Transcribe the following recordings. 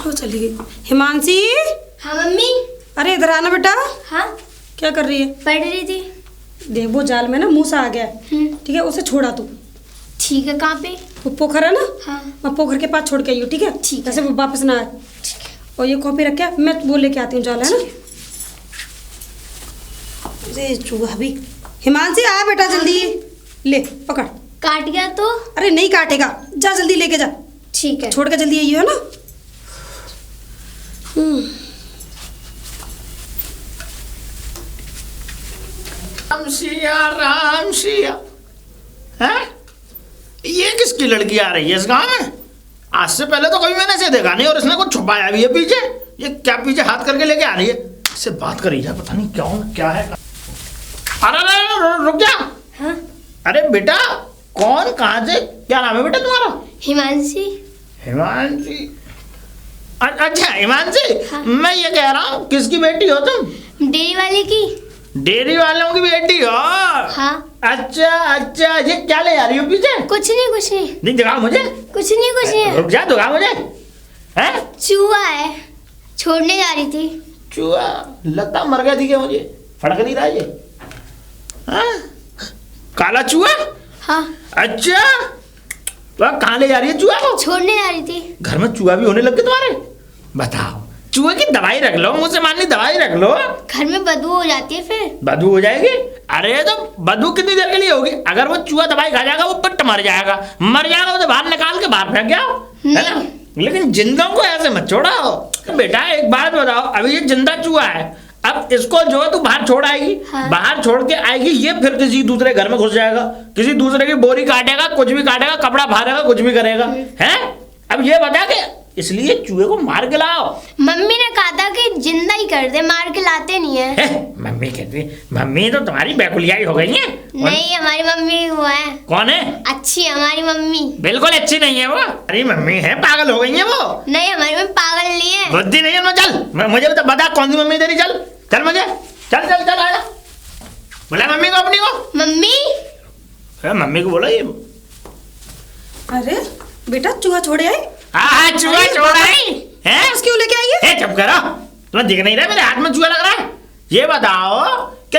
वो चली गई। हिमांशी। हाँ मम्मी। अरे इधर आना बेटा। हाँ क्या कर रही है? पढ़ रही थी। देख वो जाल में ना मूसा आ गया है, ठीक है, उसे छोड़ा तू। ठीक है, कहाँ पे? वो पोखर है ना, हाँ मैं पोखर के पास छोड़ के आई हूँ, ठीक है? ठीक है। ऐसे वो वापस ना आए। और ये कॉपी रख के मैं वो लेके आती हूँ जाल, है ना? ये चूहा भी। हिमांशी आ बेटा जल्दी, ले पकड़। काट गया तो? अरे नहीं काटेगा, जा जल्दी लेके जा। ठीक है। छोड़ के जल्दी आई है ना। राम सिया हैं? ये किसकी लड़की आ रही है इस गांव में? आज से पहले तो कभी मैंने इसे देखा नहीं, और इसने कुछ छुपाया भी है पीछे। ये क्या पीछे हाथ करके लेके आ रही है? इससे बात करी जाए, पता नहीं क्यों क्या है। अरे रुक जा। हाँ? अरे बेटा, कौन, कहाँ से, क्या नाम है बेटा तुम्हारा? हिमांशी। हिमांशी? अच्छा हिमांशी, हाँ? मैं ये कह रहा हूँ किसकी बेटी हो तुम? डेयरी वाले की। डेयरी वालों की बेटी हो? हाँ। अच्छा अच्छा, ये क्या ले आ रही हो पीछे? कुछ नहीं कुछ नहीं। नहीं दिखाओ मुझे। कुछ नहीं कुछ नहीं। रुक जा, दिखाओ मुझे। हैं? चूहा है, छोड़ने जा रही थी। चूहा? लगता मर गया थी क्या? मुझे फड़क नहीं रहा ये। हाँ? काला चूहा? हाँ। अच्छा, वह कहाँ ले जा रही है चूहा को? छोड़ने जा रही थी। घर में चूहा भी होने लग गए तुम्हारे? बताओ, चूहे की दवाई रख लो, मुझसे माननी दवाई रख लो। घर में बदबू हो जाती है फिर। बदबू हो जाएगी? अरे तो बदबू कितनी देर के लिए होगी? अगर वो चूहा दवाई खा जाएगा वो पट्ट मर जाएगा, उसे बाहर निकाल के बाहर फेंक जाओ, है ना? लेकिन जिंदों को ऐसे मत छोड़ाओ। बेटा एक बात बताओ, अभी ये जिंदा चूहा है, अब इसको जो है तू बाहर छोड़ आएगी। हाँ। बाहर छोड़ के आएगी, ये फिर किसी दूसरे घर में घुस जाएगा, किसी दूसरे की बोरी काटेगा, कुछ भी काटेगा, कपड़ा फाड़ेगा, कुछ भी करेगा, है? अब ये बता के इसलिए चूहे को मार के लाओ। मम्मी ने कहा था कि जिंदा ही कर दे, मार के लाते नहीं है। मम्मी कहती, मम्मी तो तुम्हारी बैकुलियाई हो गई है। नहीं, हमारी मम्मी वो है। कौन है? अच्छी है हमारी मम्मी। बिल्कुल अच्छी नहीं है वो, अरे मम्मी है, पागल हो गई है वो। नहीं, हमारी मम्मी पागल नहीं है। बुद्धि नहीं है ना। चल मुझे बता कौन सी मम्मी तेरी, चल चल मुझे, चल चल चल आया, बोला मम्मी को, अपनी को। मम्मी? मम्मी को बोला ये। अरे बेटा चूहा छोड़े आई। हाँ चूहा छोड़ा है, क्यों लेके आई है? चुप करो, तुम्हें दिख नहीं रहा मेरे हाथ में चूहा लग रहा है? ये बताओ कि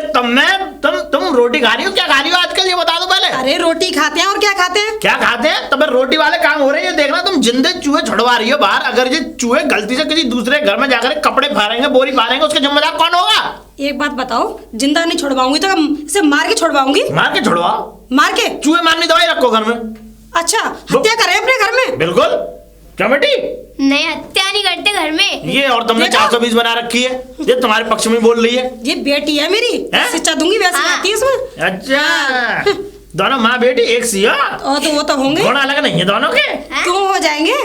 तुम रोटी खा रही हो, क्या खा रही हो आजकल, ये बता दो पहले। अरे रोटी खाते हैं और क्या खाते हैं? क्या खाते हैं? तब रोटी वाले काम हो रहे हैं, देखना तुम जिंदे चूहे छुड़वा रही हो बाहर। अगर ये चूहे गलती से किसी दूसरे घर में जाकर कपड़े फाड़ेंगे, बोरी फाड़ेंगे, उसका जिम्मेदार कौन होगा? एक बात बताओ, जिंदा नहीं छुड़वाऊंगी तो इसे मार के छुड़वाऊंगी। मार के छुड़वाओ। मार के? चूहे मारने दवाई रखो घर में। अच्छा, हत्या करे अपने घर में? बिल्कुल। क्या बेटी? नहीं, हत्या नहीं करते घर में। ये और तुमने 420 बना रखी है, ये तुम्हारे पक्ष में बोल रही है। ये बेटी है मेरी, शिक्षा दूंगी वैसे आती है इसमें। अच्छा, दोनों माँ बेटी एक सी हो? तो वो तो होंगे। थोड़ा अलग नहीं है दोनों के? क्यों हो जाएंगे?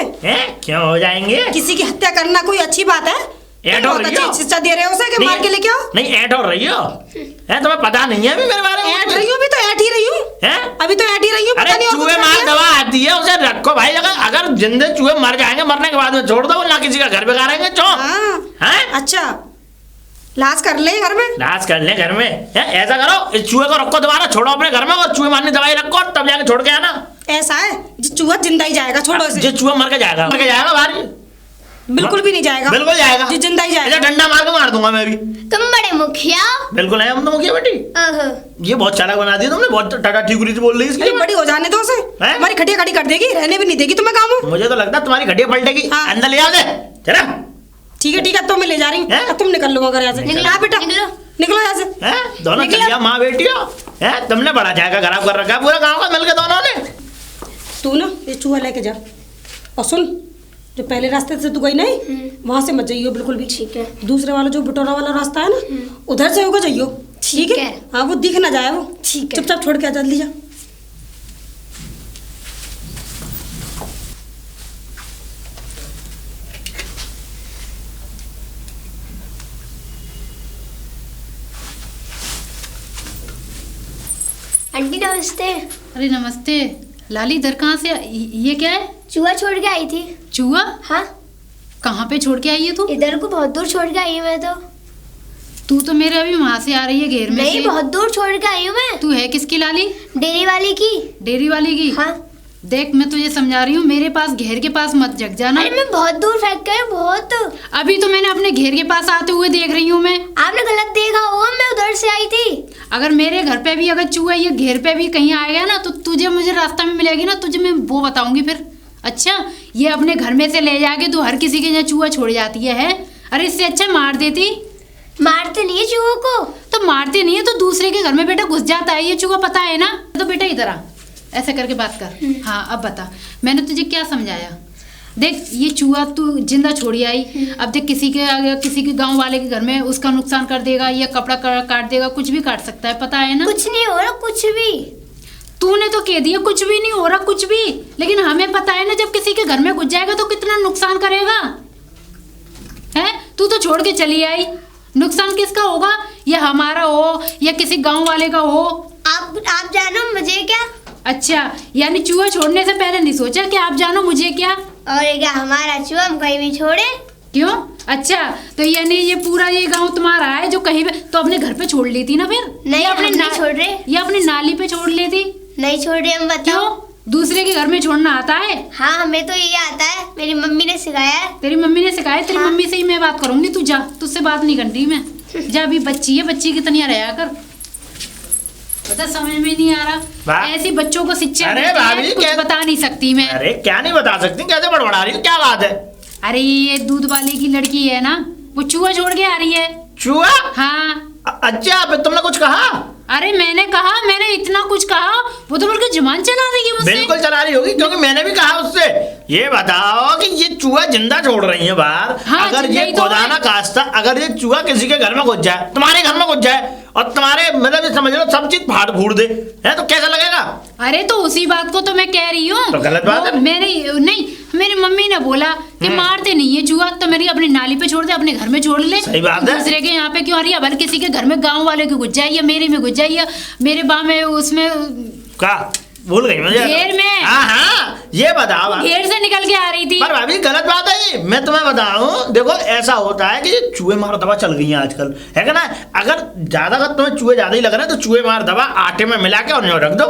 क्यों हो जाएंगे? किसी की हत्या करना कोई अच्छी बात है? ऐड हो रही हो? शिक्षा दे रहे हो उसे कि मार के लेके आओ? नहीं ऐड हो रही हो, तुम्हें पता नहीं है अभी मेरे बारे में? ऐड रही हूँ, अभी तो ऐड ही रही हूँ, अभी तो ऐड ही रही हूँ। अरे चूहे मार दवा आती है, उसे रखो भाई। अगर जिंदे चूहे मर जाएंगे, मरने के बाद में छोड़ दो, ना किसी का घर बिगाड़ेंगे। अच्छा, लाश कर ले घर में। लाश कर ले घर में? ऐसा करो, इस चूहे को रखो, दोबारा छोड़ो अपने घर में, और चूहे मारने दवाई रखो, तब जाके छोड़ के आना। ऐसा है, चूहा जिंदा ही जाएगा, छोड़ो इसे। चूहा मर के जाएगा, बाहर बिल्कुल भी नहीं जाएगा। बिल्कुल जाएगा, जिंदा ही जाएगा। डंडा मार के मार दूंगा मैं भी। तुम बड़े मुखिया। बिल्कुल है, हम तो मुखिया बेटी। ये बहुत चालाक बना दिया तुमने, बहुत टाटा ठीकुरी से बोल रही है। बड़ी हो जाने दो उसे, हमारी खटिया खड़ी कर देगी, रहने भी नहीं देगी तुम्हें गाँव में। मुझे तो लगता है तुम्हारी खटिया पलटेगी। अंदर ले आ दे जरा। ठीक है, तो मैं ले जा रही हूँ, तुम निकल लो घर यहाँ से। बेटा निकलो यहाँ से। दोनों चलिए माँ बेटियों, तुमने बड़ा जाएगा खराब कर रखा है पूरा गाँव का मिलकर दोनों ने। तू ना ये चूहा लेके जा, और सुन, जो पहले रास्ते से तू गई नहीं, वहां से मत जाइयो बिल्कुल भी। ठीक है। दूसरे वाला जो बटोरा वाला रास्ता है ना, उधर से होकर जाइयो। ठीक है? हाँ, वो दिख ना जाए वो। ठीक है। चुपचाप छोड़ के आ, जल्दी जा। आंटी नमस्ते। अरे नमस्ते लाली, इधर कहाँ से? ये क्या है? चूहा छोड़ के आई थी। चूहा? हाँ। कहाँ पे छोड़ के आई है तू? इधर को बहुत दूर छोड़ के आई हूँ मैं तो। तू तो मेरे अभी वहाँ से आ रही है घेर में नहीं, से। बहुत दूर छोड़ के आई हूँ मैं। तू है किसकी लाली? डेयरी वाली की। डेयरी वाली की? हाँ। देख मैं तुझे समझा रही हूँ, मेरे पास घेर के पास मत जग जाना। अरे मैं बहुत दूर फेंक के बहुत बहुत। अभी तो मैंने अपने घेर के पास आते हुए देख रही हूँ मैं। आपने गलत देखा होगा, मैं उधर से आई थी। अगर मेरे घर पे भी अगर चूहा ये घेर पे भी कहीं आएगा ना, तो तुझे मुझे रास्ता में मिलेगी ना, तुझे मैं वो बताऊंगी फिर। अच्छा, ये अपने घर में से ले जाके तू हर किसी के यहाँ चूहा छोड़ जाती है? अरे इससे अच्छा मार देती। मारते नहीं है चूहों को। तो मारते नहीं है तो दूसरे के घर में बेटा घुस जाता है ये चूहा, पता है ना? तो बेटा इधर आ, ऐसे करके बात कर। हाँ अब बता, मैंने तुझे क्या समझाया? देख ये चूहा तू जिंदा छोड़ी आई, अब देख किसी के गांव वाले के घर में उसका नुकसान कर देगा, या कपड़ा काट देगा, कुछ भी काट सकता है, पता है ना? कुछ नहीं हो रहा, कुछ भी। तूने तो कह दिया कुछ भी नहीं हो रहा, कुछ भी, लेकिन हमें पता है ना जब किसी के घर में घुस जाएगा तो कितना नुकसान करेगा। है तू तो छोड़ के चली आई, नुकसान किसका होगा? ये हमारा हो या किसी गांव वाले का हो? आप जानो मुझे क्या। अच्छा, यानी चूहा छोड़ने से पहले नहीं सोचा कि आप जानो मुझे क्या? और ये क्या हमारा चूहा हम कहीं भी छोड़े? क्यों? अच्छा, तो यानी ये पूरा ये गांव तुम्हारा है जो कहीं पे, तो अपने घर पे छोड़ लेती ना फिर? नहीं, या हम नहीं छोड़ रहे। या अपनी नाली पे छोड़ लेती? नहीं छोड़ रहे हम, बताओ। क्यों? दूसरे के घर में छोड़ना आता है? हाँ हमें तो ये आता है, मेरी मम्मी ने सिखाया है। तेरी मम्मी ने सिखाया? तेरी हाँ। मम्मी से ही मैं बात करूंगी, तू जा, तुझसे बात नहीं करती मैं। जा, अभी बच्ची है, बच्ची की तनिया रहा कर। पता समझ में नहीं आ रहा, ऐसी बच्चों को शिक्षा अरे देते हैं, भाभी, कुछ क्या- बता नहीं सकती मैं। अरे क्या नहीं बता सकती, कैसे बड़बड़ा रही हो, क्या बात है? अरे ये दूध वाले की लड़की है ना, वो चूहा छोड़ के आ रही है। चूहा? हाँ। अच्छा, फिर तुमने कुछ कहा? अरे मैंने इतना कुछ कहा, वो तो बल्कि जुबान चला रही है मुझसे। बिल्कुल चला रही होगी, क्योंकि मैंने भी कहा उससे, ये बताओ कि ये चूहा जिंदा छोड़ रही है बाहर। हाँ, अगर जिंदा ये ही तो खुदा है। ना खास्ता अगर ये चूहा किसी के घर में घुस जाए, तुम्हारे घर में घुस जाए, और तुम्हारे मतलब ये समझ लो सब चीज फाड़ फूड़ दे, है तो कैसा लगेगा? अरे तो उसी बात को तो मैं कह रही हूँ। तो गलत बात है। नहीं, मेरी मम्मी ने बोला कि मारते नहीं है चूहा, तो मेरी अपनी नाली पे छोड़ दे, अपने घर में छोड़ ले। सही बात है। दूसरे के यहाँ पे क्यों आ रही है? भले किसी के घर में गांव वाले के घुस जाए, या मेरे में घुस जाए, या मेरे बा में उसमें क्या भूल गई मुझे? घेर में। हाँ, ये बताओ आप। घेर से निकल के आ रही थी। पर भाभी गलत बात है ये, मैं तुम्हें बताऊं, देखो ऐसा होता है कि ये चूहे मार दवा चल गई है आजकल, है ना? अगर ज्यादा अगर तुम्हें चूहे ज्यादा ही लग रहे हैं तो चूहे मार दवा आटे में मिला के और यूं रख दो।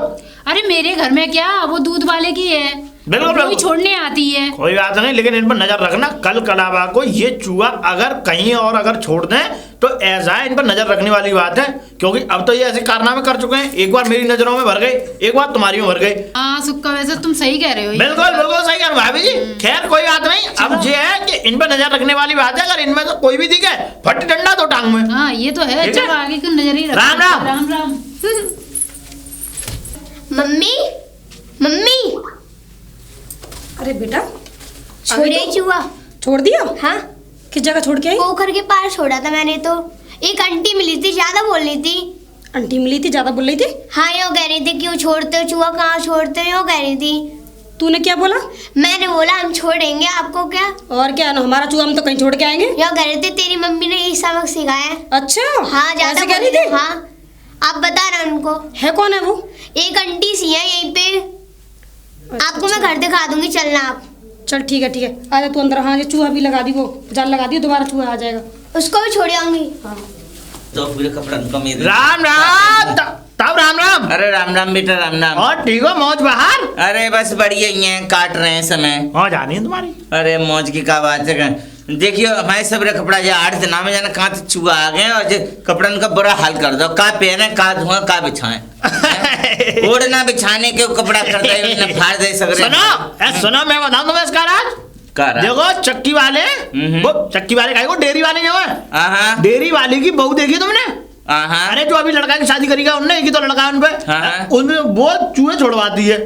अरे मेरे घर में क्या, वो दूध वाले की है, बिल्कुल, वो ही बिल्कुल। छोड़ने आती है। कोई बात नहीं, लेकिन इन पर नजर रखना, कल कलावा को ये चूहा अगर कहीं और अगर छोड़ दें तो ऐसा है, इन पर नजर रखने वाली बात है, क्योंकि अब तो ये ऐसे कारनामे कर चुके हैं। एक बार मेरी नजरों में भर गई, एक बार तुम्हारी में भर गई। हाँ सुक्का, वैसे तुम सही कह रहे हो। बिल्कुल बिल्कुल सही कह रहे हो भाभी जी। खैर कोई बात नहीं, अब ये है कि इन पर नजर रखने वाली बात है, अगर इनमें तो कोई भी दिखे फट डंडा तो टांग में। हाँ ये तो है, ठीक है? चलो आगे की नजर ही रखो। राम राम। राम राम। मम्मी मम्मी अरे बेटा, छोड़े चूहा। छोड़ दिया? हाँ, किस जगह छोड़ के आई? पोखर के पास छोड़ा था मैंने तो। एक आंटी मिली थी, ज्यादा बोल रही थी। आंटी मिली थी, ज्यादा बोल रही थी? हाँ, यो कह रही थी क्यों छोड़ते हो चूहा, कहाँ छोड़ते हो, यो कह रही थी। तूने क्या बोला? मैंने बोला हम छोड़ेंगे, आपको क्या। और क्या ना, हमारा चूहा हम तो कहीं छोड़ के आएंगे। यो कह रहे थे तेरी मम्मी ने यही सबक सिखाया है। अच्छा, हाँ ज्यादा ऐसे कह बोल रही थी? हाँ, आप बता रहे उनको। है कौन है वो? एक आंटी सी है यहीं पे, आपको मैं घर दिखा दूंगी, चलना आप। चल ठीक है ठीक है, आजा तू अंदर। हाँ ये चूहा भी लगा दी, वो जाल लगा दी, दोबारा चूहा आ जाएगा। उसको भी छोड़ आऊंगी। हाँ तो पूरे कपड़ा उनका मेरे। राम राम। तब राम राम। अरे राम राम बेटा, राम राम। और ठीक हो? मौज बहार? अरे बस बढ़िया ही है, काट रहे हैं समय। मौज आ रही है तुम्हारी? अरे मौज की क्या बात है। देखियो हमारे सब रे कपड़ा जो 8 दिन में जाना कहाँ से चूहा आ गए, और जो कपड़न का बुरा हाल कर दो, का पहने का धुआं का बिछाएं। ओढ़ना बिछाने के कपड़ा कर दे, फाड़ दे सगरे। सुनो मैं बताऊं तुम्हें इसका राज। देखो चक्की वाले, वो चक्की वाले का डेयरी वाले जो है, डेयरी वाले की बहू देखी तुमने? अरे जो अभी लड़का की शादी करेगा उनने, एक ही तो लड़का है उनपे, उनमें वो चूहे छुड़वाती है।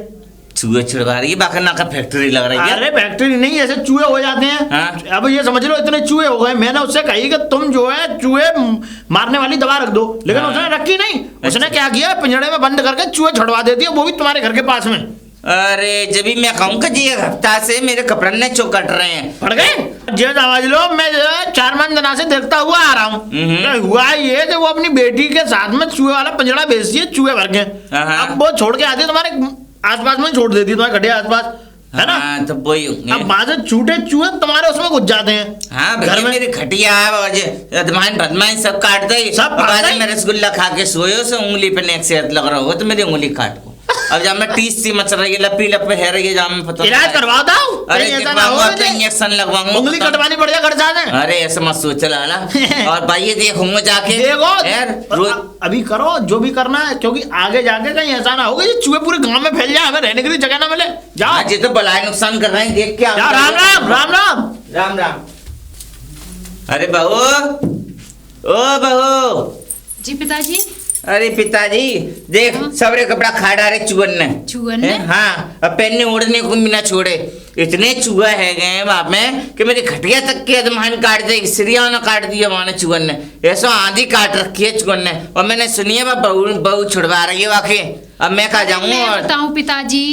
चूहे छुड़वा रही है? बाकी ना का फैक्ट्री लग रही है। अरे फैक्ट्री नहीं, ऐसे चूहे हो जाते हैं। अब ये समझ लो इतने चूहे हो गए, मैंने उससे कही कि तुम जो है चूहे मारने वाली दवा रख दो, लेकिन उसने रखी नहीं। उसने क्या किया, पिंजड़े में बंद करके चूहे छुड़वा देती है, वो भी तुम्हारे घर के पास में। अरे जब भी मैं कहूँ जी एक हफ्ता से मेरे कपड़े ने चौकट रहे हैं। पड़ गए जे समझ लो, मैं जो है 4 दिनों से देखता हुआ आ रहा हूँ। हुआ ये कि वो अपनी बेटी के साथ में चूहे वाला पिंजड़ा बेचती है, चूहे भर के। अब वो छोड़ के आती है तुम्हारे आसपास में, छोड़ देती है तुम्हारे गड्ढे आसपास, है ना? तो वही अब बाजू छूटे चूहे तुम्हारे उसमें घुस जाते हैं। हाँ घर में मेरी खटिया बदमाइन सब काट दे। सब काट दे। मैं रसगुल्ला खा के सोयो से उंगली पे नेक से लग रहा हो तो मेरी उंगली काट को। अब जब मैं टीस सी मच रही है, लपी लपे है रही है, जब मैं पता इलाज करवा दो। अरे कहीं ऐसा ना हो दिखवाऊंगा, कि इंजेक्शन लगवाऊंगा, उंगली कटवानी पड़ जाए घर जाने। अरे ऐसा मत सोच लाला। और भाई ये देखूंगा जाके देखो यार रोज अभी करो जो भी करना है, क्योंकि आगे जाके कहीं ऐसा ना होगा ये चूहे पूरे गांव में फैल जाए, हमें रहने के लिए जगह ना मिले। जाओ आज ये तो बलाए नुकसान कर रहे हैं, देख के आओ। जाओ, राम राम राम राम। राम राम। अरे बहू, ओ बहू। जी पिताजी। अरे पिताजी देख, सबरे कपड़ा खा डाले चूहन ने। चूहन ने? हाँ, अब पहनने ओढ़ने को भी ना छोड़े। इतने चूहा है गए बाप में कि मेरी खटिया तक के अदमान काट दे, सिरिया ने काट दिया वहां चूहन ने, ऐसा आंधी काट रखी है चूहन ने। और मैंने सुनी है बहू बहू छुड़वा रही है वाकई। अब मैं कहा जाऊँ मैं और बताऊं पिताजी,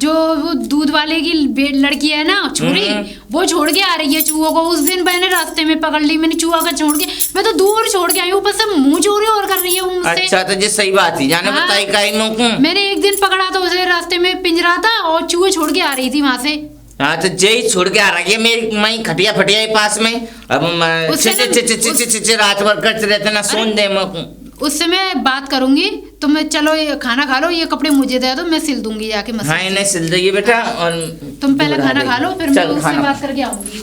जो वो दूध वाले की लड़की है ना छोरी, वो छोड़ के आ रही है चूहों को। उस दिन मैंने रास्ते में पकड़ ली, मैंने चूहा का छोड़ के, मैं तो दूर छोड़ के आई हूँ, ऊपर से मुंह चोरी और कर रही है वो मुझसे। अच्छा तो जी सही बात ही जाने हाँ। बताई काई मुंह। मैंने एक दिन पकड़ा था उसे, रास्ते में पिंजरा था और चूहे छोड़ के आ रही थी वहां से। हाँ तो जय छोड़ के आ रही है मेरी मई खटिया फटिया ही पास में। अब रात भर करते रहते ना सोन दे मुँह। उससे मैं बात करूंगी, तुम चलो ये खाना खा लो, ये कपड़े मुझे दे दो, मैं सिल दूंगी जाके मशीन हाँ से। इन्हें सिल देगी बेटा। और तुम पहले खाना खा लो, फिर मैं चल, उससे खाना। बात करके आऊंगी।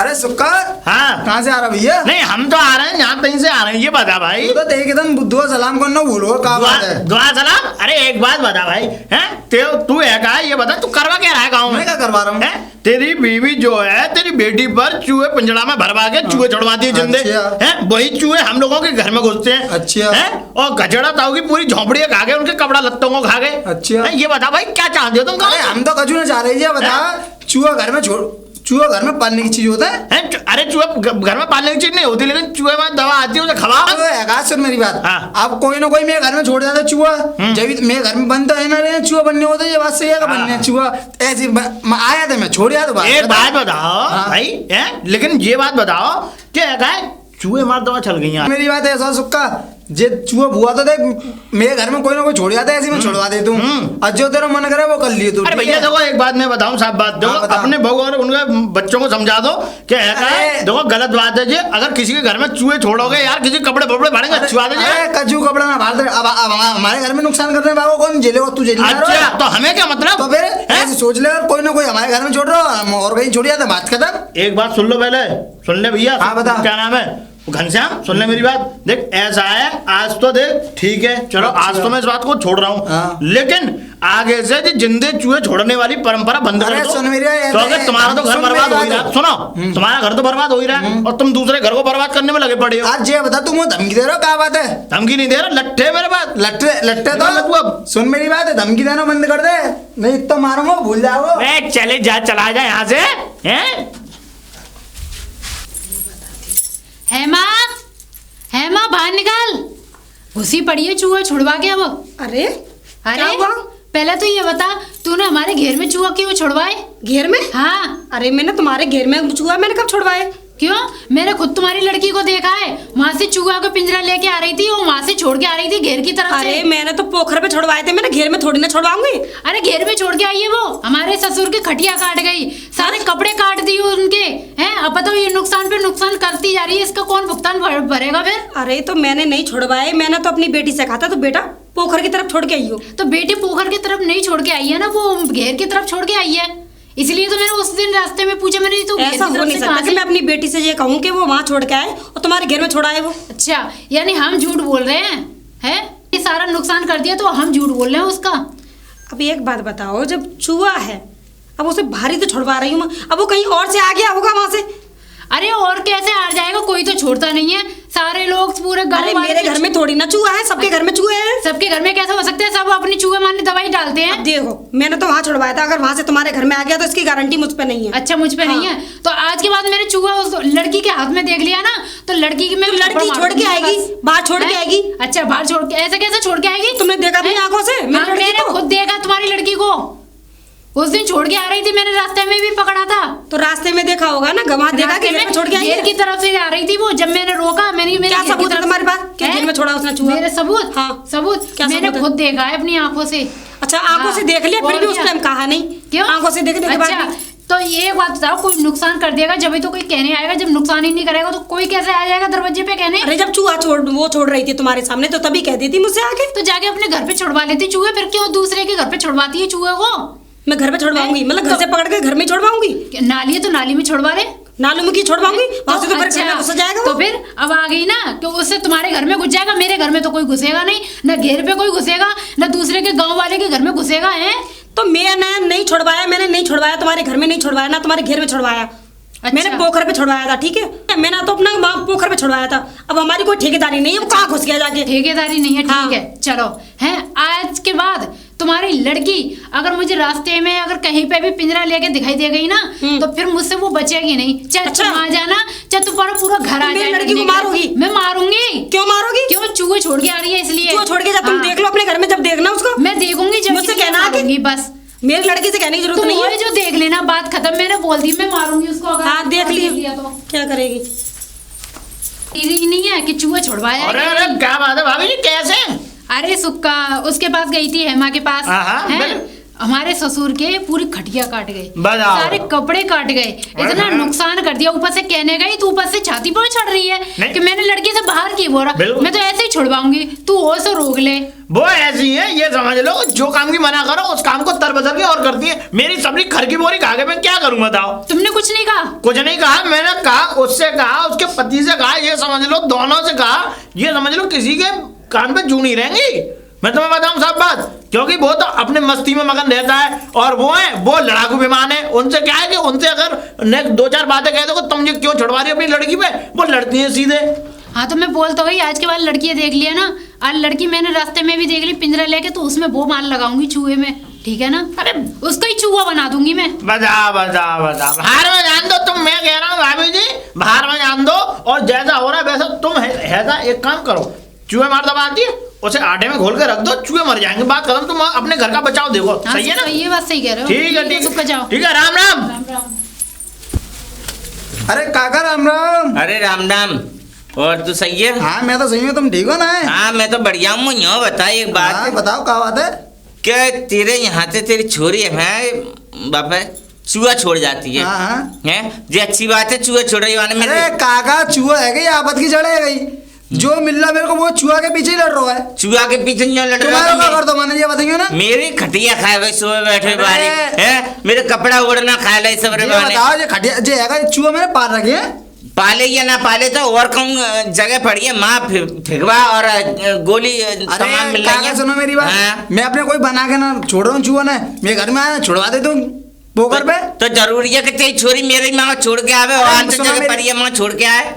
अरे सुक्का, हाँ कहाँ से आ रहा भैया? नहीं हम तो आ रहे हैं, यहाँ कहीं से आ रहे हैं, ये बता भाई। तू तो देख एकदम दुआ सलाम करना भूलो, कहाँ बात है? दुआ सलाम। अरे एक बात बता भाई, हैं तू है का, ये बता तू करवा क्या रहा है गाँव में? मैं क्या करवा रहा हूँ? हैं? तेरी बीवी जो है तेरी बेटी पर चूहे पिंजड़ा में भरवा के चूहे छुड़वा दिए जिंदे। अच्छा। हैं वही चूहे हम लोगों के घर में घुसते हैं। अच्छा। हैं और गजड़ा ताऊ की पूरी झोपड़ी खा गए, उनके कपड़ा लत्तों को खा गए। अच्छा। हैं, ये बता भाई क्या चाहते हो तुम गाँव अरे में? हम तो कचू ना चाह रहे जी, बता चूहा घर में छोड़, चूहा घर में पालने की चीज होता है? अरे चूहे घर में पालने की चीज नहीं होती, लेकिन चूहे में दवा आती है, उसे खवाओ। तो आकाश सुन मेरी बात, हाँ। अब कोई ना कोई मेरे घर में छोड़ जाता है चूहा, जब मेरे घर में बनता है ना रे चूहा बनने होता है, ये बात सही है कि बनने है चूहा ऐसी आया था मैं छोड़ आया तो एक बात बताओ हाँ। भाई, हैं लेकिन ये बात बताओ क्या है, चूहे मार दवा चल गई यार। मेरी बात है ऐसा सुक्का, जे चूहा बुआ तो देख मेरे घर में कोई ना कोई छोड़ जाता है, ऐसे मैं छुड़वा देता हूँ, और जो तेरा मन करे वो कर लिए तू। अरे ठीक भैया है? देखो एक बात मैं बताऊं, साफ बात देखो, हाँ, बता। अपने बहू और उनके बच्चों को समझा दो कि ऐसा है, अरे। देखो गलत बात है जी, अगर किसी के घर में चूहे छोड़ोगे यार, किसी के कपड़े बपड़े फाड़ेंगे, छुआ दे अरे कज्जू कपड़ा ना फाड़ दे, अब हमारे घर में नुकसान करने वाला कौन जेलेगा? तू जेल में रहो। अच्छा तो हमें क्या मतलब? तो फिर हैं? ऐसे सोच ले, और कोई ना कोई हमारे घर में छोड़ रहा हो, हम और कहीं छोड़ जाते, बात खत्म। एक बात सुन लो पहले, सुन ले भैया। हाँ, बता। क्या नाम है? घनश्याम सुन ले मेरी बात, देख ऐसा है, आज तो देख ठीक है चलो, आज तो मैं इस बात को छोड़ रहा हूँ, हाँ। लेकिन आगे से जी जिंदे चूहे छोड़ने वाली परंपरा बंद कर अरे दो। सुन मेरी तो अगर तुम्हारा तो घर सुन बर्बाद मेरी हो ही रहा बात। है, सुनो तुम्हारा घर तो बर्बाद हो ही रहा है, और तुम दूसरे घर को बर्बाद करने में लगे पड़े हो। आज ये बता तुम वो धमकी दे रहे हो, क्या बात है? धमकी नहीं दे रहा, लट्ठे मेरे पास। लट्टे लट्टे निकाल ले तू अब। तो सुन मेरी बात है, धमकी देना बंद कर दे, नहीं तो मारूंगा भूल जाओ। चले जा, चला जा यहाँ से। हैं हेमा बाहर निकाल, घुसी पड़ी है चूहा छुड़वा के। अब अरे अरे क्या हुआ? पहले तो ये बता, तूने हमारे घेर में चूहा क्यों छुड़वाए? घेर में? हाँ। अरे मैंने तुम्हारे घेर में चूहा मैंने कब छुड़वाए? क्यों? मैंने खुद तुम्हारी लड़की को देखा है, वहां से चूहा का पिंजरा लेके आ रही थी और वहां से छोड़ के आ रही थी घेर की तरफ अरे से। मैंने तो पोखर पे छुड़वाए थे, मैंने घेर में थोड़ी ना छुड़वाऊंगी। अरे घेर में छोड़ के आई है वो, हमारे ससुर की खटिया काट गई, सारे कपड़े काट दिए उनके हैं। अब बताओ ये नुकसान पे नुकसान करती जा रही है, इसका कौन भुगतान भरेगा फिर? अरे तो मैंने नहीं छुड़वाए, मैंने तो अपनी बेटी से कहा था तो बेटा पोखर की तरफ छोड़ के आई हो। तो बेटी पोखर की तरफ नहीं छोड़ के आई है ना, वो घेर की तरफ छोड़ के आई है, इसलिए तो मैंने उस दिन रास्ते में पूछा, मैंने तो घेर की ऐसा हो तरफ नहीं से सकता कहाँ कि से? मैं अपनी बेटी से ये कहूँ कि वो वहाँ छोड़ के आए और तुम्हारे घेर में छोड़ाए वो। अच्छा, यानी हम झूठ बोल रहे हैं? ये सारा नुकसान कर दिया तो हम झूठ बोल रहे हैं उसका? अब एक बात बताओ, जब चूहा है अब उसे भारी तो छुड़वा रही हूँ मैं, अब वो कहीं और से आ गया होगा वहाँ से। अरे और कैसे आ जाएगा, कोई तो छोड़ता नहीं है, सारे लोग पूरे गाँव अरे वाले मेरे घर में थोड़ी ना चूहा है, सबके घर में चूहे हैं। सबके घर में कैसे हो सकते हैं? सब अपनी चूहे मारने दवाई डालते हैं। अब देखो मैंने तो वहाँ छुड़वाया था, अगर वहाँ से तुम्हारे घर में आ गया तो इसकी गारंटी मुझ पे नहीं है। अच्छा, मुझ पे नहीं है तो आज के बाद मैंने चूहा उस लड़की के हाथ में देख लिया ना, तो लड़की की मैं तो लड़की थप्पड़ छोड़ मार के दूंगी आएगी, बस। बाहर छोड़ के हैं? आएगी। अच्छा, बाहर छोड़ के, ऐसे कैसे छोड़ के आएगी? तुमने देखा अपनी आंखों से मेरी हाँ, लड़की मैंने को? खुद देखा तुम्हारी लड़की को, उस दिन छोड़ के आ रही थी, मैंने रास्ते में भी पकड़ा था। तो रास्ते में देखा होगा ना, वहाँ देखा कि रास्ते घेर में छोड़ के आई घेर है। की तरफ से आ रही थी वो, जब मैंने रोका, मैंने क्या सबूत है तुम्हारे पास कि घेर में छोड़ा उसने चूहा? मेरे सबूत? हाँ। सबूत क्या मैंने सबूत है? खुद देखा है अपनी आंखों से। अच्छा आंखों हाँ, से देख लिया, फिर और भी उस क्या? टाइम कहा नहीं? क्यों? आंखों से देखने के बाद अच्छा, भी? तो ये बात बताओ, कोई नुकसान कर देगा जब तो कोई कहने आएगा, जब नुकसान ही नहीं करेगा तो कोई कैसे आ जाएगा दरवाजे पे कहने? अरे जब चूहा छोड़ रही थी तुम्हारे सामने तो तभी कह देती मुझसे आके। तो जाके अपने घर पे छुड़वा लेती चूहे, फिर क्यों दूसरे के घर पे छुड़वाती है चूहे को? मैं घर पे छुड़वाऊंगी, मतलब घर से पकड़ के घर में छुड़वाऊंगी। नाली है तो नाली में छुड़वा ले। नालू में की छुड़वाऊंगी, वहां से तो मेरे घर में घुस जाएगा तो वो। फिर अब आ गई ना कि उससे तुम्हारे घर में घुस जाएगा, मेरे घर में तो कोई घुसेगा नहीं, ना घेर पे कोई घुसेगा, ना दूसरे के गांव वाले के घर में घुसेगा है। तो मैंने नहीं छुड़वाया, मैंने नहीं छुड़वाया, तुम्हारे घर में नहीं छुड़वाया, ना तुम्हारे घेर में छुड़वाया। अच्छा। मैंने पोखर पे छुड़वाया था, ठीक है, मैंने तो अपना वहाँ पोखर पे छुड़वाया था। अब हमारी कोई ठेकेदारी नहीं है, वो कहाँ घुस गया जाके। ठेकेदारी नहीं है, हाँ। ठीक है चलो। है आज के बाद तुम्हारी लड़की अगर मुझे रास्ते में अगर कहीं पे भी पिंजरा लेके दिखाई दे गई ना तो फिर मुझसे वो बचेगी नहीं। चाहे अच्छा। तुम आ जाना, चाहे तुम्हारा पूरा घर आ मेरी जाए, लड़की को मारोगी? मैं मारूंगी। क्यों मारोगी? क्यों? चूहे छोड़ के आ रही है इसलिए। चूहा छोड़ के जा, तुम हाँ। देख लो अपने घर में, जब देखना उसको मैं देखूंगी जब मुझसे इसलिए कहना आगे। मारूंगी बस। मेरी लड़की से कहने की जरूरत तुम नहीं वही है। जो देख लेना, बात खत्म। मैंने बोल दी मैं मारूंगी उसको अगर हाँ देख लिया लिया तो। क्या करेगी। ये नहीं है कि चूहे छुड़वाया अरे है। अरे क्या बात है भाभी जी, कैसे? अरे सुक्का उसके पास गई थी, हेमा के पास। हाँ, हैं? बिल- हमारे ससुर के पूरी खटिया काट गए, बताओ। सारे कपड़े काट गए, इतना हाँ। नुकसान कर दिया। ऊपर से कहने गई तो ऊपर से छाती पर चढ़ रही है नहीं। कि मैंने लड़की से बाहर की बोला, बिल्कुल। मैं तो ऐसे ही छुड़वाऊंगी, तू और से रोक ले। वो ऐसी है, ये समझ लो जो काम की मना करो उस काम को तरबतर के और करती है। मेरी सबरी खर की बोरी खा के मैं क्या करूं बताओ? तुमने कुछ नहीं कहा? कुछ नहीं कहा, मैंने कहा उससे कहा, उसके पति से कहा, ये समझ लो दोनों से कहा, ये समझ लो किसी के कान पे जू नहीं रहेंगी। मैं तुम्हें बताऊं सब बात, क्योंकि वो तो अपने मस्ती में मगन रहता है और वो लड़ाकू विमान है। उनसे क्या है कि उनसे अगर नेक्स्ट 2-4 बातें कह दो तुम ये क्यों छुड़वा रही हो अपनी लड़की पे, वो लड़ती है सीधे। हाँ तो मैं बोल तो गई, आज के बाद लड़की देख लिया ना, आज लड़की मैंने रास्ते में भी देख ली पिंजरा लेके, तो उसमें वो माल लगाऊंगी चूहे में, ठीक है ना? अरे उसको ही चूहा बना दूंगी मैं। बता बाहर में जान दो तुम, मैं कह रहा हूँ भाभी जी बाहर में जान दो। और जैसा हो रहा है वैसा तुम है एक काम करो, चूहे मार दबा आती है उसे आटे में घोल के रख दो, चूहे मर जाएंगे, बात खत्म। तुम अपने घर का बचाओ देखो। हाँ, सही है ना? ये बात सही कह रहे हो। ठीक है ठीक सुक्का जाओ। है ठीक है, राम राम। राम राम। अरे काका राम राम। अरे राम राम। और तू सही है? हाँ मैं तो सही हूँ, तुम ठीक हो ना? हाँ मैं तो बढ़िया हूँ। यो बता एक बात, हाँ, बताओ क्या बात है। क्या तेरे यहाँ से तेरी छोरी है बापा चूहा छोड़ जाती है? हाँ हाँ। हैं? ये अच्छी बात है, चूहा छोड़ रही वाले अरे मेरे काका चूहा है गई, आपत की जड़ है गई। जो मिल रहा मेरे को वो चूहा के पीछे ही लड़ रहा है। चूहा के पीछे क्यों लड़ रहा तुम्हारा क्या है? कर दो मैंने ये बताइए ना। मेरी खटिया खाए गई सुबह बैठे बारी अरे! है, मेरे कपड़ा उड़ना खा ले सब रे ये बाने। बताओ ये खटिया जे है ये चूहा मैंने पाल रखे हैं। पाले या ना पाले तो और कौन जगह पड़ी है, माँ फिगवा और गोली तमाम अरे मिल रही काका है। सुनो मेरी बात, हाँ। मैं अपने कोई बना के ना छोड़ रहा हूँ चूहा ने, मेरे घर में आया ना छुड़वा दे तुम पोखर पे। तो जरूरी है कि तेरी छोरी मेरी माँ छोड़ के आवे और अरे आंत सुनो जगह मेरी- पड़ी है माँ छोड़ के आए?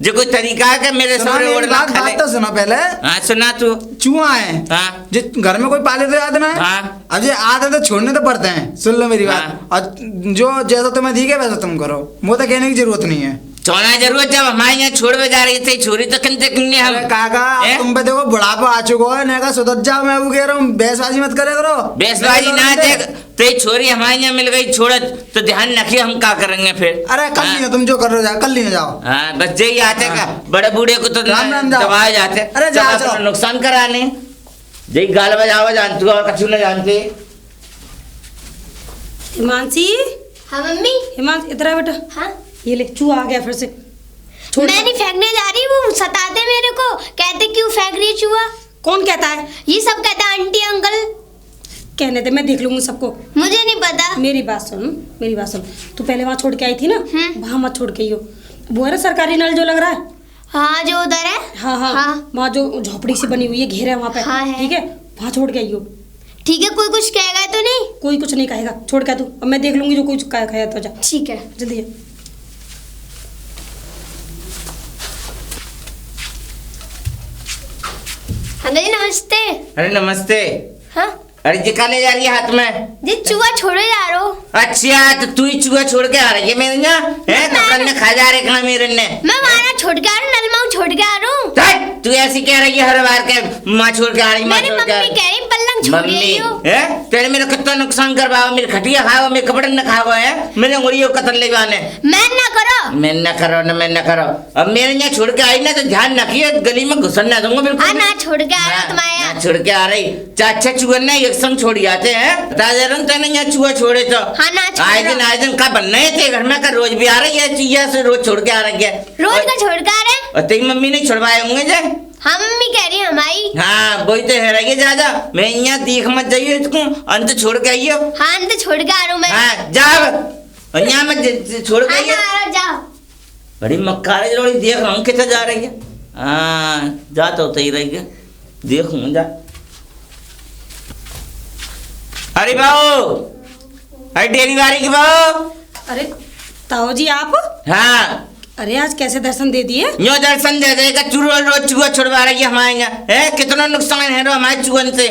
जो कोई तरीका है कि मेरे सुनो सामने मेरी उड़ना बात, खा ले? बात तो सुनो पहले। हाँ सुना तू। चूहा है हाँ जो घर में कोई पाले तो याद ना है। हाँ। अब ये आते तो छोड़ने तो पड़ते हैं, सुन लो मेरी बात। हाँ। और जो जैसा तुम्हें ठीक है वैसा तुम करो, वो तो कहने की जरूरत नहीं है। छोड़ना जरूर, जब हमारे यहाँ छोड़ में जा रही थी छोरी तो कम देखेंगे हम। अरे काका हैं? तुम पे देखो बुढ़ापा आ चुका है, नेका सुधर जाओ, मैं वो कह रहा हूँ बहसबाजी मत करे करो। बेसबाजी ना देख, तेरी छोरी हमारे यहाँ मिल गई छोड़ तो ध्यान रखिए हम क्या करेंगे फिर। अरे कल हाँ। नहीं हो तुम जो कर रहे हो जाओ, कल नहीं हो जाओ। हाँ बस यही आते हाँ। का बड़े बूढ़े को तो राम राम जाओ। दबाए जाते। अरे जाओ, सब अपना जाओ। नुकसान कराने यही गाल बजावा जानती हो और कछु न जानती। हिमांशी, हाँ मम्मी। हिमांशी इधर आ बेटा। हाँ ये ले चूहा आ गया फिर से। छोड़ मैं नहीं फेंकने जा रही, वो सताते मेरे को, कहते क्यों फेंक रही है चूहा। कौन कहता है? ये सब कहते हैं आंटी अंकल। कहने दे, मैं देख लूंगी सबको। मुझे नहीं पता। मेरी बात सुन, मेरी बात सुन। तू पहले वहाँ छोड़ के आई थी ना, वहाँ मत छोड़ के आई हो। वो है ना सरकारी नल जो लग रहा है। हाँ जो उधर है। हाँ हाँ, हाँ। वहाँ जो झोपड़ी सी बनी हुई है, घेरा है वहाँ पे। हाँ, है। ठीक है, वहाँ छोड़ के आई हो। ठीक है, कोई कुछ कहेगा तो नहीं? कोई कुछ नहीं कहेगा, छोड़ के आ तू। अब मैं देख लूंगी जो कुछ कहेगा तो जा ठीक है। जल्दी जा। हाँ जी नमस्ते। अरे नमस्ते। हाँ अरे जी का ले जा रही है हाथ में? जी चूहा छोड़े जा रहे हो। अच्छा तो तू ही चूहा छोड़ के आ रही है मेरे यहाँ है? कपड़न ने खा जा रहे कहा मेरे ने। मैं वहाँ छोड़ के आ रहा हूँ, नलमा छोड़ के आ रहा हूँ। ध्याट, तू ऐसी कह रही है हर बार के माँ छोड़ के आ रही, माँ मेरी छोड़ के आ मम्मी रही। कह रही पलंग छोड़ गई हो। है तेरे मेरे कितना नुकसान करवाओ, मेरे खटिया खाओ, मेरे कपड़े न खाओ है, मेरे उंगलियों कतल ले जाने। मैं ना करो। मैं न करो न मैं न करो। अब मेरे यहाँ छोड़ के आई ना तो ध्यान रखिए, गली में घुसन ना दूंगा बिल्कुल। हाँ ना छोड़ के आ रहा हूँ तुम्हारे ना यहाँ। छोड़ के आ रही। चाचा चूहा ने एक संग छोड़ जाते हैं, बता दे रहा हूँ तेने यहाँ चूहा छोड़े तो। खाना आए दिन का बनना है तेरे घर में, का रोज भी आ रही है चीजा से, रोज छोड़ के आ रही है। रोज का छोड़ के आ रहे हैं। और तेरी मम्मी ने छुड़वाए होंगे जे। हाँ मम्मी कह रही है हमारी। हाँ वही तो है रही ज्यादा। मैं यहाँ देख मत जाइए इसको, अंत छोड़ के आइयो। हाँ अंत छोड़ के आ रहा हूँ मैं। हाँ जा यहाँ मत छोड़ के आइए। हाँ जाओ। बड़ी मक्कारी जोड़ी देख रहा हूँ कितना जा रही है। हाँ जा तो ही रही है, देखूँ जा। अरे बाबू, अरे डेरी वाली की बाबू। अरे ताऊ जी आप? हाँ अरे आज कैसे दर्शन दे दिए? यो दर्शन दे देगा, रोज चूहा छुड़वा रही है हमारे यहाँ। है कितना नुकसान है रो हमारे चूहन से।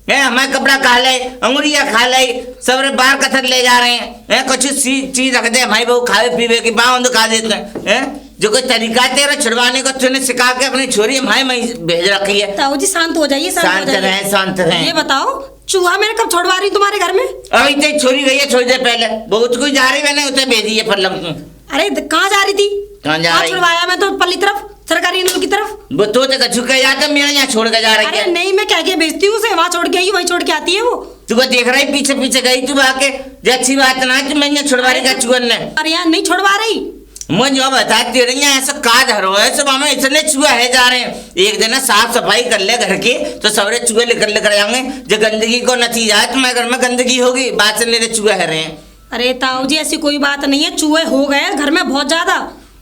है हमारे कपड़ा खा ले, अंगुरिया खा ले, सब बाहर कथर ले जा रहे हैं। कुछ चीज रख दे हमारी बहू खावे पीवे की, बाँध खा देते हैं। जो कोई तरीका तेरा छुड़वाने को तूने सिखा के अपनी छोरी हमारे में भेज रखी है। ताऊ जी शांत हो जाइए, शांत रहे, शांत रहे। ये बताओ चूहा मैंने कब छोड़वा रही तुम्हारे घर में? अभी तो छोरी गई है, छोड़ दे पहले। बहुत कोई जा रही मैंने उसे भेजी है पल्लम को। अरे कहाँ जा रही थी? कहाँ जा रही? छुड़वाया मैं तो पल्ली तरफ, सरकारी नल की तरफ। वो तो झुके जाता, मेरे यहाँ छोड़ के जा रही अरे है। नहीं, मैं कह के भेजती हूँ उसे, वहाँ छोड़ के आई, वहीं छोड़ के आती है वो। तू देख रही पीछे पीछे गई तू आके, जो अच्छी बात ना है मैं यहाँ छुड़वा रही का चूहन ने। अरे यहाँ नहीं छुड़वा रही। मुझे जो बताती रही है ऐसा काज हरो है, सब हमें इतने चूहे है जा रहे हैं। एक दिन साफ सफाई कर ले घर की तो सबरे चूहे लेकर आएंगे। जो गंदगी को नतीजा है तुम्हारे घर में गंदगी होगी, बात से मेरे चूहे है रहे हैं। अरे ताऊ जी ऐसी कोई बात नहीं है, चूहे हो गए घर में बहुत ज्यादा।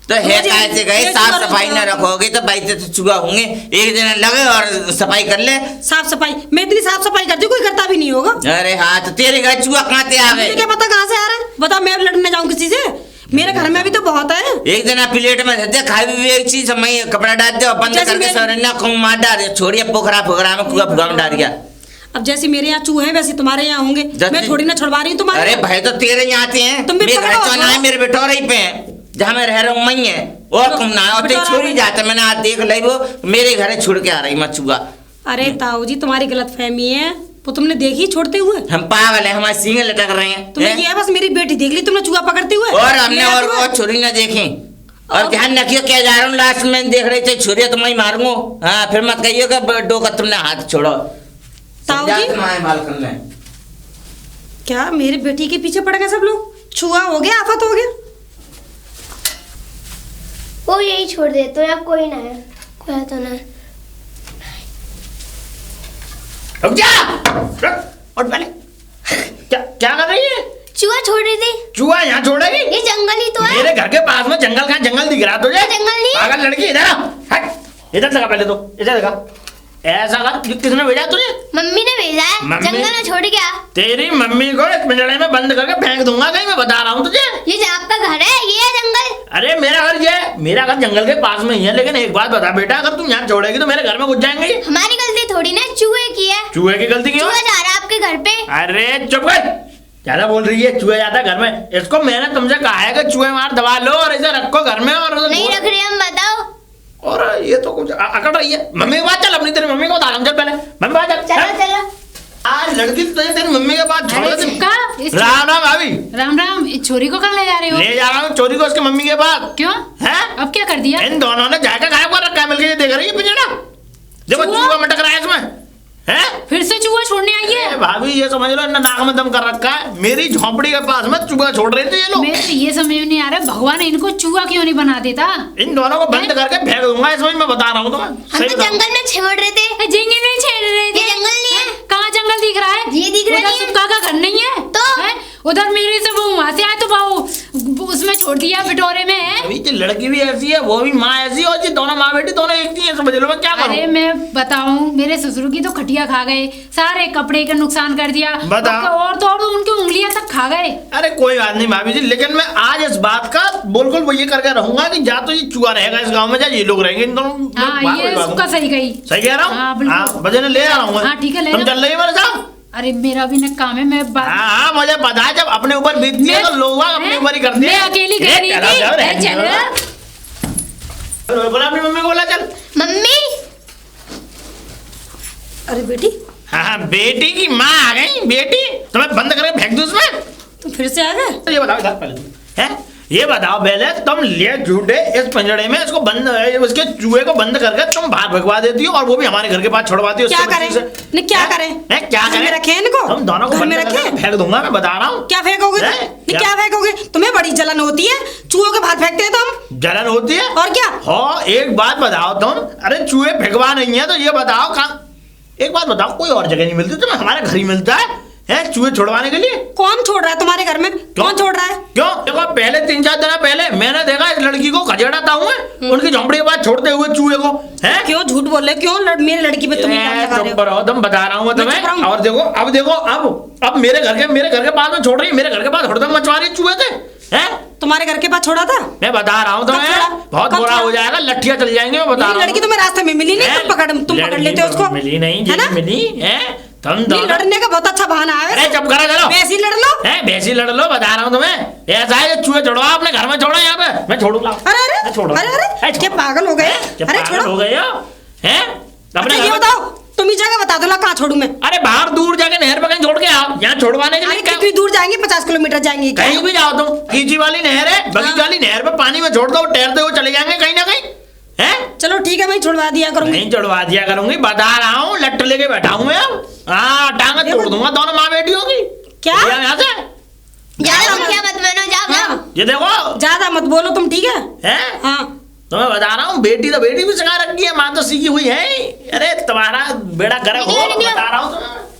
तो है कैसे गए, साफ सफाई न रखोगे तो भाई तो चूहा होंगे। एक दिन लगे और सफाई कर ले। साफ सफाई मैं इतनी साफ सफाई करती हूँ, कोई करता भी नहीं होगा। अरे हाँ तो तेरे घर चूहा कहाँ से आ गए? मुझे क्या पता कहाँ से आ रहा है, बताओ मैं लड़ने जाऊँ किसी से? मेरे घर में भी तो बहुत है। एक दिन प्लेट में दे खाई भी एक चीज मैं कपड़ा डाल दे बंद करके सवरना खूब मार डाल छोड़िए पोखरा पोखरा में कुआ फुगा में डाल दिया। अब जैसे मेरे यहाँ चूहे वैसे तुम्हारे यहाँ होंगे, मैं थोड़ी ना छुड़वा रही हूँ तुम्हारे। अरे भाई तो तेरे यहाँ आते हैं, तुम भी मेरे घर पकड़ो, चौना है, मेरे बेटोरे पे है जहाँ मैं रह रहा हूँ मई है और तुम ना और ते छोड़ी जाते। मैंने आज देख ली वो मेरे घर छोड़ के आ रही मचुआ। अरे ताऊ जी तुम्हारी गलत फहमी है, वो तुमने देखी छोड़ते हुए? हम पागल है, हमारे सींग लटक रहे हैं। तुमने किया बस मेरी बेटी देख ली तुमने चूहा पकड़ते हुए, और हमने और छोरी ना देखे। और ध्यान रखियो क्या जा रहा हूँ, लास्ट में देख रहे थे छोरी तो मैं मारूंगा। हाँ फिर मत कहियो कि डोका तुमने हाथ छोड़ो। ताऊ जी क्या मेरी बेटी के पीछे पड़ गए सब लोग? छुआ हो गया, आफत हो गया। वो यही छोड़ दे तो या कोई ना है, कोई तो ना। रुक जा, रुक और पहले क्या कर रही है? चूहा छोड़ रही थी। चूहा यहाँ छोड़ेगी? ये जंगल ही तो है। मेरे घर के पास में जंगल कहाँ? जंगल दिख रहा तुझे? जंगल नहीं है। पागल लड़की, इधर आ, हट, इधर लगा पहले तो, इधर लगा। ऐसा कर, किसने भेजा तुझे? मम्मी ने भेजा है, मम्मी? जंगल में छोड़ गया। तेरी मम्मी को एक पिंजड़े में बंद करके फेंक दूंगा कहीं, मैं बता रहा हूँ तुझे। ये आपका घर है, ये है जंगल। अरे मेरा घर ये है, मेरा घर जंगल के पास में ही है। लेकिन एक बात बता बेटा, अगर तुम यहाँ छोड़ेगी तो मेरे घर में घुस जाएंगे ये। हमारी गलती थोड़ी ना, चूहे की है। चूहे की गलती क्यों? चूहा जा रहा है आपके घर पे। अरे चुप कर, ज्यादा बोल रही है। चूहे जाता घर में, इसको मैंने तुमसे कहा है कि चूहे मार दबा लो और इसे रखो घर में। और नहीं रख रहे हम, बताओ। और ये तो कुछ अकड़ रही है। मम्मी के पास चल, अपनी तेरी मम्मी को बता रहा हूँ, चल पहले मम्मी पास चल। चलो चलो। आज लड़की तो तेरी मम्मी के पास छोड़ अरे दे। चिपका, इस राम राम भाभी। राम राम, इस छोरी को कहाँ ले जा रहे हो? ले जा रहा हूँ चोरी को उसके मम्मी के पास। क्यों? हैं? अब क्या कर दिया? इन दोनों ने जाकर गायब कर रखा है, मिलकर ये देख रही है पिंजड़ा। देखो चूहा? चूहा मटक रहा है इसमें। हैं? फिर से चूहा छोड़ने आई है? ए भाभी ये समझ लो इन्होंने नाक में दम कर रखा है। मेरी झोपड़ी के पास में चूहा छोड़ रहे थे ये लोग। मेरे तो ये समझ में नहीं आ रहा भगवान इनको चूहा क्यों नहीं बना देता? इन दोनों को बंद करके फेंक दूंगा इसमें, मैं बता रहा हूँ तुम्हें। हम सही तो बताऊं। जंगल में छोड़ रहे थे। जंगल में छेड़ रहे थे। ये जंगल नहीं है। कहाँ जंगल दिख रहा है? ये दिख रहा उधर नहीं है। सुक्का का घर नहीं है तो? हैं? उधर मेरे से वो वहां से आए तो वो उसमें छोड़ दिया बिटोरे में है। अभी ये लड़की भी ऐसी है, वो भी माँ ऐसी है, और ये दोनों माँ बेटी दोनों एक ही है। समझ लो मैं क्या करूं? अरे मैं बताऊं, मेरे ससुर की तो खटिया खा गए, सारे कपड़े का नुकसान कर दिया। बता। और तो उनकी उंगलियां तक खा गए। अरे कोई बात नहीं भाभी जी, लेकिन मैं आज इस बात का बिल्कुल वो ये करके रहूंगा कि जा तो ये चूहा रहेगा इस गांव में, जा ये लोग रहेंगे। इन दोनों हाँ ये उसका सही कही। सही कह रहा हूँ। हाँ, बिल्कुल। हाँ बजे ले आ रहा हूँ। हाँ, ठीक है, ले तुम लो। चल रही है मेरे साथ? अरे मेरा भी ना काम है, मैं हाँ हाँ मुझे पता है, जब अपने ऊपर बीतती है तो लोग अपने ऊपर ही करते हैं। मैं अकेली गई नहीं थी। चल बोला अपनी मम्मी को, बोला चल। मम्मी अरे बेटी हाँ बेटी की माँ आ गई। बेटी तुम्हें बंद करके फेंक दूँ उसमें? तुम फिर से आ गए? तो ये बताओ इधर पहले तुम, हैं? ये बताओ पहले तुम ले झूठे इस पिंजड़े में इसको बंद उसके चूहे को बंद करके तुम बाहर भगवा देती हो और वो भी हमारे घर के पास छोड़वाती हो। क्या करें ने क्या करें क्या घर में करें रखे इनको हम दोनों को घर में बंद करके रखे फेंक दूंगा मैं बता रहा हूँ। क्या फेंकोगे हैं? नहीं क्या फेंकोगे तुम्हें बड़ी जलन होती है चूहों के बाहर फेंकते हैं तो हम जलन होती है और क्या हाँ एक बात बताओ तुम अरे चूहे फेंकवा नहीं है तो ये बताओ कहाँ एक बात बताओ कोई और जगह नहीं मिलती तुम्हें हमारे घर ही मिलता है चूहे छुड़वाने के लिए। कौन छोड़ रहा है तुम्हारे घर में कौन छोड़ रहा है क्यों देखो पहले 3-4 दिन पहले मैंने देखा इस लड़की को खजेड़ाता हूँ उनकी झोंपड़ी के पास छोड़ते हुए चूहे को है क्यों झूठ बोल रहे क्यों मेरी लड़की पे तुम इल्जाम लगा रहे हो तुम बता रहा हूँ मैं चुप तुम्हें रहूं? और देखो अब मेरे घर के पास में छोड़ रही है मेरे घर के पास हड़दंग मचवा रही चूहे थे हैं तुम्हारे घर के पास छोड़ा था मैं बता रहा हूँ तुम्हें छोड़ा? बहुत कब बुरा छोड़ा? हो जाएगा लट्ठियां चल जाएंगे मैं बता रहा हूँ। लड़की तुम्हें रास्ते में मिली नहीं तुम पकड़ लेते हो उसको मिली नहीं है ना मिली है तुम नहीं, दोनों लड़ने का बहुत अच्छा बहाना है अरे चुप करो चलो वैसे ही लड़ लो भैंसी लड़ लो बता रहा हूँ तुम्हें ऐसा है चूहे छोड़वा अपने घर में छोड़ो यहाँ पे मैं छोड़ूंगा अरे छोड़ो अरे क्या पागल हो गए अरे छोड़ो हो गए हो हैं अपने अच्छा ये घर में- बताओ तुम ही जगह बता दो ना कहाँ छोड़ू मैं अरे बाहर दूर जाके नहर पे कहीं छोड़ के आओ यहाँ छोड़वाने के अरे लिए क्या कितनी दूर जाएंगे 50 किलोमीटर जाएंगे क्या? कहीं भी जाओ तुम कीची वाली नहर है बगीच वाली नहर पे पानी में छोड़ दो तैरते हुए चले जाएंगे कहीं ना कहीं हैं चलो ठीक है मैं छुड़वा दिया करूंगी नहीं चढ़वा दिया करूंगी बता रहा हूँ लट्ट लेके बैठा हूँ मैं अब हाँ टांगा तोड़ दूंगा दोनों माँ बेटियों की क्या? भैया यहाँ से जाओ क्या मत मानो जाओ जाओ हाँ, ये देखो ज्यादा मत बोलो तुम ठीक है हैं हाँ तो मैं बता रहा हूँ बेटी तो बेटी भी सिखा रखी है माँ तो सीखी हुई है अरे तुम्हारा बेड़ा गर्क हो निकलो, निकलो। बता रहा हूँ तुम्हें